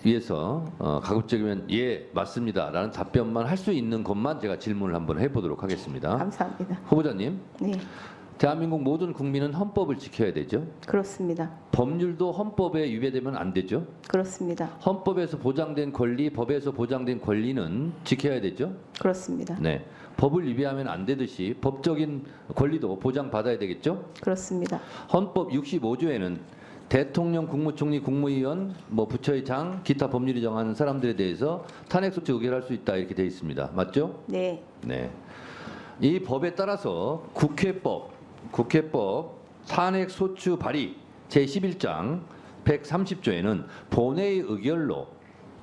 위해서 가급적이면 예 맞습니다라는 답변만 할 수 있는 것만 제가 질문을 한번 해보도록 하겠습니다. 감사합니다. 후보자님, 네, 대한민국 모든 국민은 헌법을 지켜야 되죠. 그렇습니다. 법률도 헌법에 위배되면 안 되죠. 그렇습니다. 헌법에서 보장된 권리, 법에서 보장된 권리는 지켜야 되죠. 그렇습니다. 네, 법을 위배하면 안 되듯이 법적인 권리도 보장받아야 되겠죠. 그렇습니다. 헌법 65조에는 대통령, 국무총리, 국무위원, 부처의 장, 기타 법률이 정하는 사람들에 대해서 탄핵 소추 의결할 수 있다 이렇게 되어 있습니다. 맞죠? 네, 네. 이 법에 따라서 국회법 탄핵 소추 발의 제11장 130조에는 본회의 의결로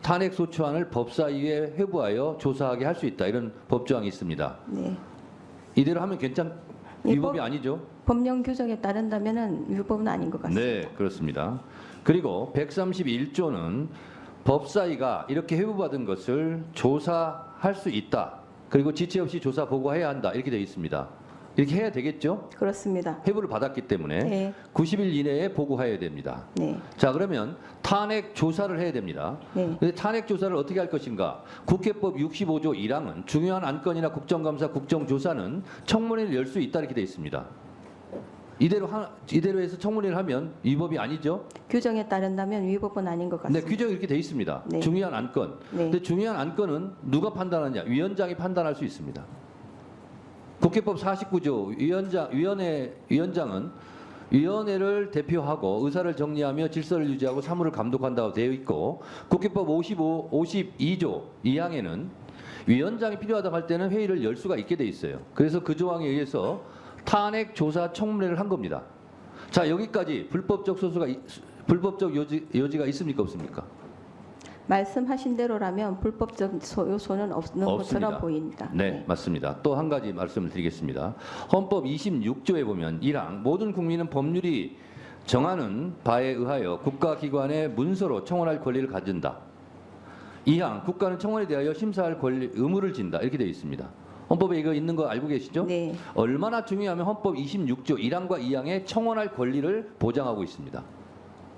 탄핵 소추안을 법사위에 회부하여 조사하게 할 수 있다 이런 법조항이 있습니다. 네. 이대로 하면 위법이 법- 아니죠? 법령 규정에 따른다면은 위법은 아닌 것 같습니다. 네, 그렇습니다. 그리고 131조는 법사위가 이렇게 회부받은 것을 조사할 수 있다. 그리고 지체 없이 조사 보고해야 한다. 이렇게 되어 있습니다. 이렇게 해야 되겠죠? 그렇습니다. 회부를 받았기 때문에 네, 90일 이내에 보고해야 됩니다. 네, 자, 그러면 탄핵 조사를 해야 됩니다. 네. 근데 탄핵 조사를 어떻게 할 것인가? 국회법 65조 1항은 중요한 안건이나 국정감사, 국정조사는 청문회를 열 수 있다 이렇게 되어 있습니다. 이대로 해서 청문회를 하면 위법이 아니죠? 규정에 따른다면 위법은 아닌 것 네, 같습니다. 규정이 이렇게 돼 있습니다. 네. 중요한 안건. 네. 근데 중요한 안건은 누가 판단하느냐? 위원장이 판단할 수 있습니다. 국회법 49조 위원장은 위원회를 대표하고 의사를 정리하며 질서를 유지하고 사무를 감독한다고 되어 있고 국회법 52조 2항에는 위원장이 필요하다고 할 때는 회의를 열 수가 있게 돼 있어요. 그래서 그 조항에 의해서 탄핵 조사 청문회를 한 겁니다. 자, 여기까지 불법적 여지가 있습니까 없습니까? 말씀하신 대로라면 불법적 요소는 없는 없습니다. 것처럼 보입니다. 네, 맞습니다. 또 한 가지 말씀을 드리겠습니다. 헌법 26조에 보면 1항 모든 국민은 법률이 정하는 바에 의하여 국가기관의 문서로 청원할 권리를 가진다. 2항 국가는 청원에 대하여 심사할 의무를 진다. 이렇게 되어 있습니다. 헌법에 이거 있는 거 알고 계시죠? 네, 얼마나 중요하면 헌법 26조 1항과 2항에 청원할 권리를 보장하고 있습니다.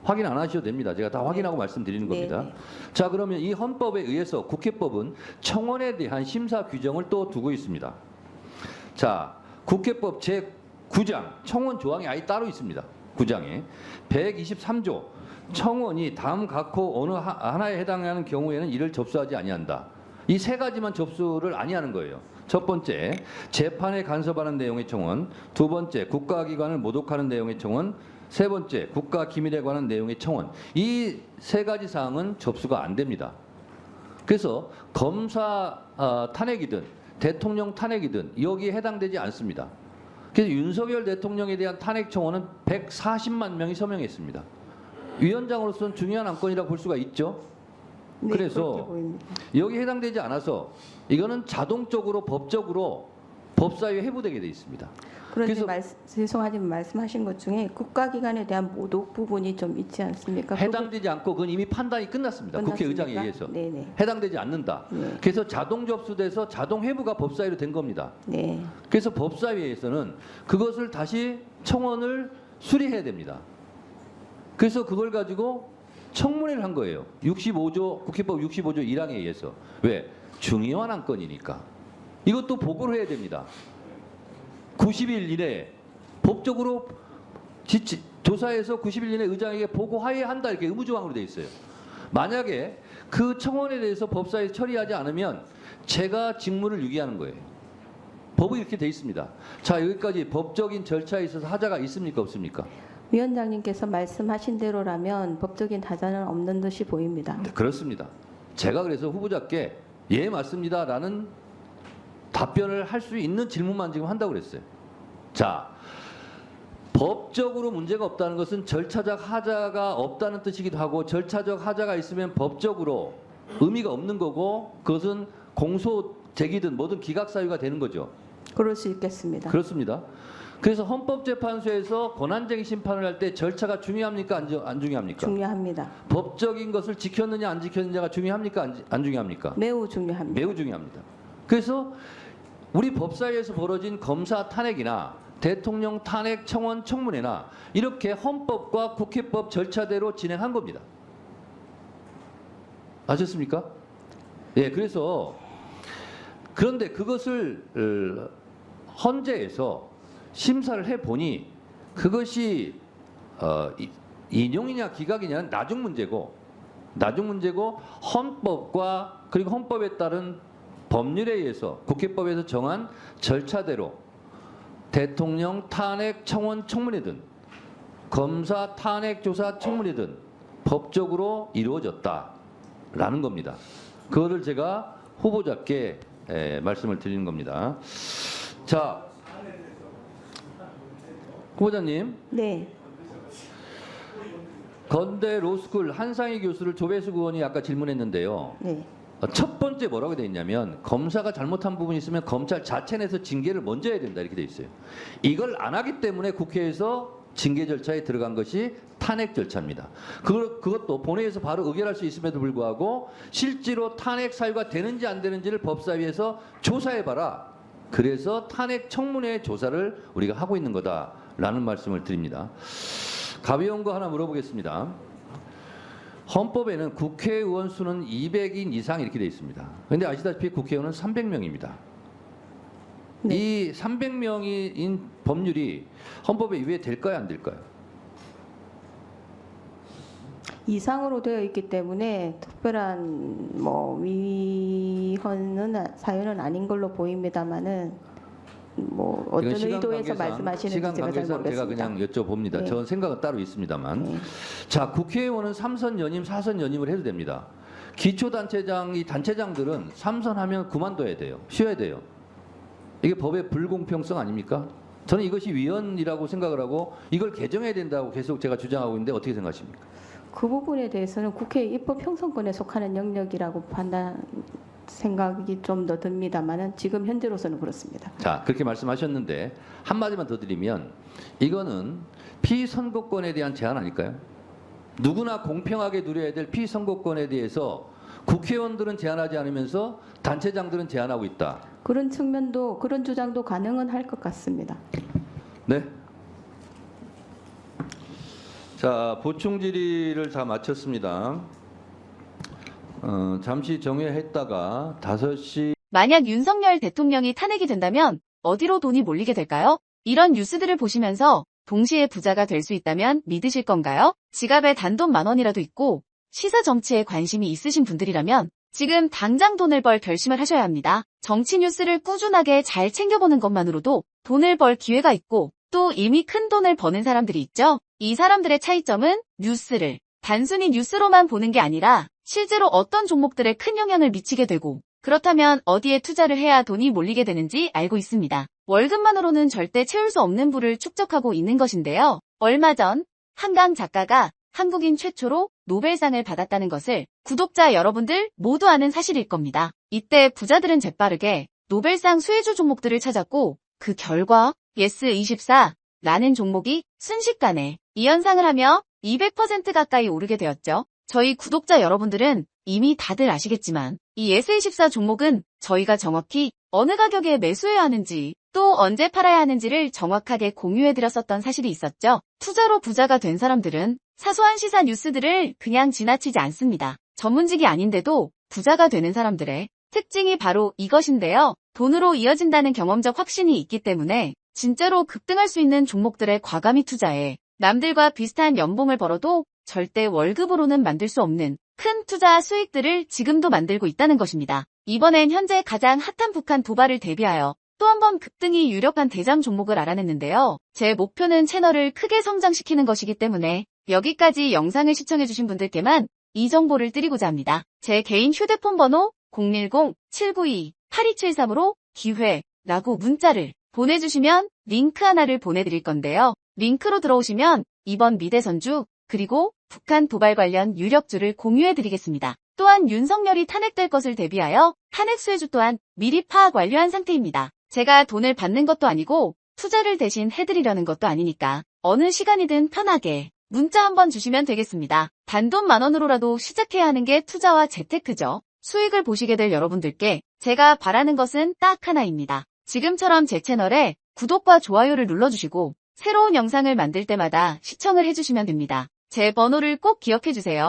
확인 안 하셔도 됩니다. 제가 다 확인하고 말씀드리는 겁니다. 네. 자, 그러면 이 헌법에 의해서 국회법은 청원에 대한 심사 규정을 또 두고 있습니다. 자, 국회법 제9장 청원 조항이 아예 따로 있습니다. 9장에 123조 청원이 다음 각호 어느 하나에 해당하는 경우에는 이를 접수하지 아니한다. 이 세 가지만 접수를 아니하는 거예요. 첫 번째, 재판에 간섭하는 내용의 청원. 두 번째, 국가기관을 모독하는 내용의 청원. 세 번째, 국가 기밀에 관한 내용의 청원. 이 세 가지 사항은 접수가 안 됩니다. 그래서 검사 탄핵이든 대통령 탄핵이든 여기에 해당되지 않습니다. 그래서 윤석열 대통령에 대한 탄핵 청원은 140만 명이 서명했습니다. 위원장으로서는 중요한 안건이라고 볼 수가 있죠. 네, 그래서 그렇게 보입니다. 여기 해당되지 않아서 이거는 자동적으로 법적으로 법사위에 회부되게 돼 있습니다. 그런데 그래서 죄송하지만 말씀하신 것 중에 국가기관에 대한 모독 부분이 좀 있지 않습니까? 해당되지 않고 그건 이미 판단이 끝났습니다. 국회의장에 의해서. 네네. 해당되지 않는다. 네. 그래서 자동 접수돼서 자동 회부가 법사위로 된 겁니다. 네. 그래서 법사위에서는 그것을 다시 청원을 수리해야 됩니다. 그래서 그걸 가지고 청문회를 한 거예요. 65조 국회법 65조 1항에 의해서. 왜? 중요한 안건이니까. 이것도 보고를 해야 됩니다. 90일 이내에 법적으로 조사해서 90일 이내에 의장에게 보고해야 한다 이렇게 의무조항으로 되어 있어요. 만약에 그 청원에 대해서 법사위에 처리하지 않으면 제가 직무를 유기하는 거예요. 법이 이렇게 되어 있습니다. 자, 여기까지 법적인 절차에 있어서 하자가 있습니까 없습니까? 위원장님께서 말씀하신 대로라면 법적인 하자는 없는 듯이 보입니다. 네, 그렇습니다. 제가 그래서 후보자께 예 맞습니다라는 답변을 할 수 있는 질문만 지금 한다고 그랬어요. 자, 법적으로 문제가 없다는 것은 절차적 하자가 없다는 뜻이기도 하고 절차적 하자가 있으면 법적으로 의미가 없는 거고 그것은 공소 제기든 뭐든 기각 사유가 되는 거죠. 그럴 수 있겠습니다. 그렇습니다. 그래서 헌법재판소에서 권한쟁의 심판을 할 때 절차가 중요합니까 안 중요합니까? 중요합니다. 법적인 것을 지켰느냐 안 지켰느냐가 중요합니까 안 중요합니까? 매우 중요합니다. 매우 중요합니다. 그래서 우리 법사위에서 벌어진 검사 탄핵이나 대통령 탄핵 청원 청문회나 이렇게 헌법과 국회법 절차대로 진행한 겁니다. 아셨습니까? 예, 그런데 그것을 헌재에서 심사를 해보니 그것이 인용이냐 기각이냐는 나중 문제고 헌법과 그리고 헌법에 따른 법률에 의해서 국회법에서 정한 절차대로 대통령 탄핵 청원 청문회든 검사 탄핵 조사 청문회든 법적으로 이루어졌다라는 겁니다. 그거를 제가 후보자께 말씀을 드리는 겁니다. 자, 후보자님. 네. 건대 로스쿨 한상희 교수를 조배수 의원이 아까 질문했는데요. 네. 첫 번째 뭐라고 되어 있냐면 검사가 잘못한 부분이 있으면 검찰 자체 내에서 징계를 먼저 해야 된다 이렇게 되어 있어요. 이걸 안 하기 때문에 국회에서 징계 절차에 들어간 것이 탄핵 절차입니다. 그것도 본회의에서 바로 의결할 수 있음에도 불구하고 실제로 탄핵 사유가 되는지 안 되는지를 법사위에서 조사해봐라. 그래서 탄핵 청문회 조사를 우리가 하고 있는 거다라는 말씀을 드립니다. 가벼운 거 하나 물어보겠습니다. 헌법에는 국회의원 수는 200인 이상 이렇게 되어 있습니다. 그런데 아시다시피 국회의원은 300명입니다. 네. 이 300명인 법률이 헌법에 위배될까요, 안 될까요? 이상으로 되어 있기 때문에 특별한 뭐 위헌은 사유는 아닌 걸로 보입니다만은 뭐 어떤 의도에서 말씀하시는지 시간 제가 잘 관계상 제가 모르겠습니다. 그냥 여쭤봅니다. 네. 저는 생각은 따로 있습니다만. 네. 자, 국회의원은 3선 연임, 4선 연임을 해도 됩니다. 기초단체장, 이 단체장들은 3선 하면 그만둬야 돼요. 쉬어야 돼요. 이게 법의 불공평성 아닙니까? 저는 이것이 위헌이라고 생각을 하고 이걸 개정해야 된다고 계속 제가 주장하고 있는데 어떻게 생각하십니까? 그 부분에 대해서는 국회 입법 형성권에 속하는 영역이라고 생각이 좀 더 듭니다만은 지금 현재로서는 그렇습니다. 자, 그렇게 말씀하셨는데 한마디만 더 드리면 이거는 피선거권에 대한 제한 아닐까요? 누구나 공평하게 누려야 될 피선거권에 대해서 국회의원들은 제한하지 않으면서 단체장들은 제한하고 있다. 그런 측면도 그런 주장도 가능은 할 것 같습니다. 네. 자, 보충 질의를 다 마쳤습니다. 잠시 정회했다가 5시 만약 윤석열 대통령이 탄핵이 된다면 어디로 돈이 몰리게 될까요? 이런 뉴스들을 보시면서 동시에 부자가 될 수 있다면 믿으실 건가요? 지갑에 단돈 10,000원이라도 있고 시사 정치에 관심이 있으신 분들이라면 지금 당장 돈을 벌 결심을 하셔야 합니다. 정치 뉴스를 꾸준하게 잘 챙겨보는 것만으로도 돈을 벌 기회가 있고 또 이미 큰 돈을 버는 사람들이 있죠. 이 사람들의 차이점은 뉴스를 단순히 뉴스로만 보는 게 아니라 실제로 어떤 종목들에 큰 영향을 미치게 되고 그렇다면 어디에 투자를 해야 돈이 몰리게 되는지 알고 있습니다. 월급만으로는 절대 채울 수 없는 부를 축적하고 있는 것인데요. 얼마 전 한강 작가가 한국인 최초로 노벨상을 받았다는 것을 구독자 여러분들 모두 아는 사실일 겁니다. 이때 부자들은 재빠르게 노벨상 수혜주 종목들을 찾았고 그 결과 예스24라는 종목이 순식간에 2연상을 하며 200% 가까이 오르게 되었죠. 저희 구독자 여러분들은 이미 다들 아시겠지만 이 예스24 종목은 저희가 정확히 어느 가격에 매수해야 하는지 또 언제 팔아야 하는지를 정확하게 공유해드렸었던 사실이 있었죠. 투자로 부자가 된 사람들은 사소한 시사 뉴스들을 그냥 지나치지 않습니다. 전문직이 아닌데도 부자가 되는 사람들의 특징이 바로 이것인데요. 돈으로 이어진다는 경험적 확신이 있기 때문에 진짜로 급등할 수 있는 종목들에 과감히 투자해 남들과 비슷한 연봉을 벌어도 절대 월급으로는 만들 수 없는 큰 투자 수익들을 지금도 만들고 있다는 것입니다. 이번엔 현재 가장 핫한 북한 도발을 대비하여 또 한 번 급등이 유력한 대장 종목을 알아냈는데요. 제 목표는 채널을 크게 성장시키는 것이기 때문에 여기까지 영상을 시청해주신 분들께만 이 정보를 드리고자 합니다. 제 개인 휴대폰 번호 010-792-8273으로 기회라고 문자를 보내주시면 링크 하나를 보내드릴 건데요. 링크로 들어오시면 이번 미대선주 그리고 북한 도발 관련 유력주를 공유해드리겠습니다. 또한 윤석열이 탄핵될 것을 대비하여 탄핵 수혜주 또한 미리 파악 완료한 상태입니다. 제가 돈을 받는 것도 아니고 투자를 대신 해드리려는 것도 아니니까 어느 시간이든 편하게 문자 한번 주시면 되겠습니다. 단돈 10,000원으로라도 시작해야 하는 게 투자와 재테크죠. 수익을 보시게 될 여러분들께 제가 바라는 것은 딱 하나입니다. 지금처럼 제 채널에 구독과 좋아요를 눌러주시고 새로운 영상을 만들 때마다 시청을 해주시면 됩니다. 제 번호를 꼭 기억해주세요.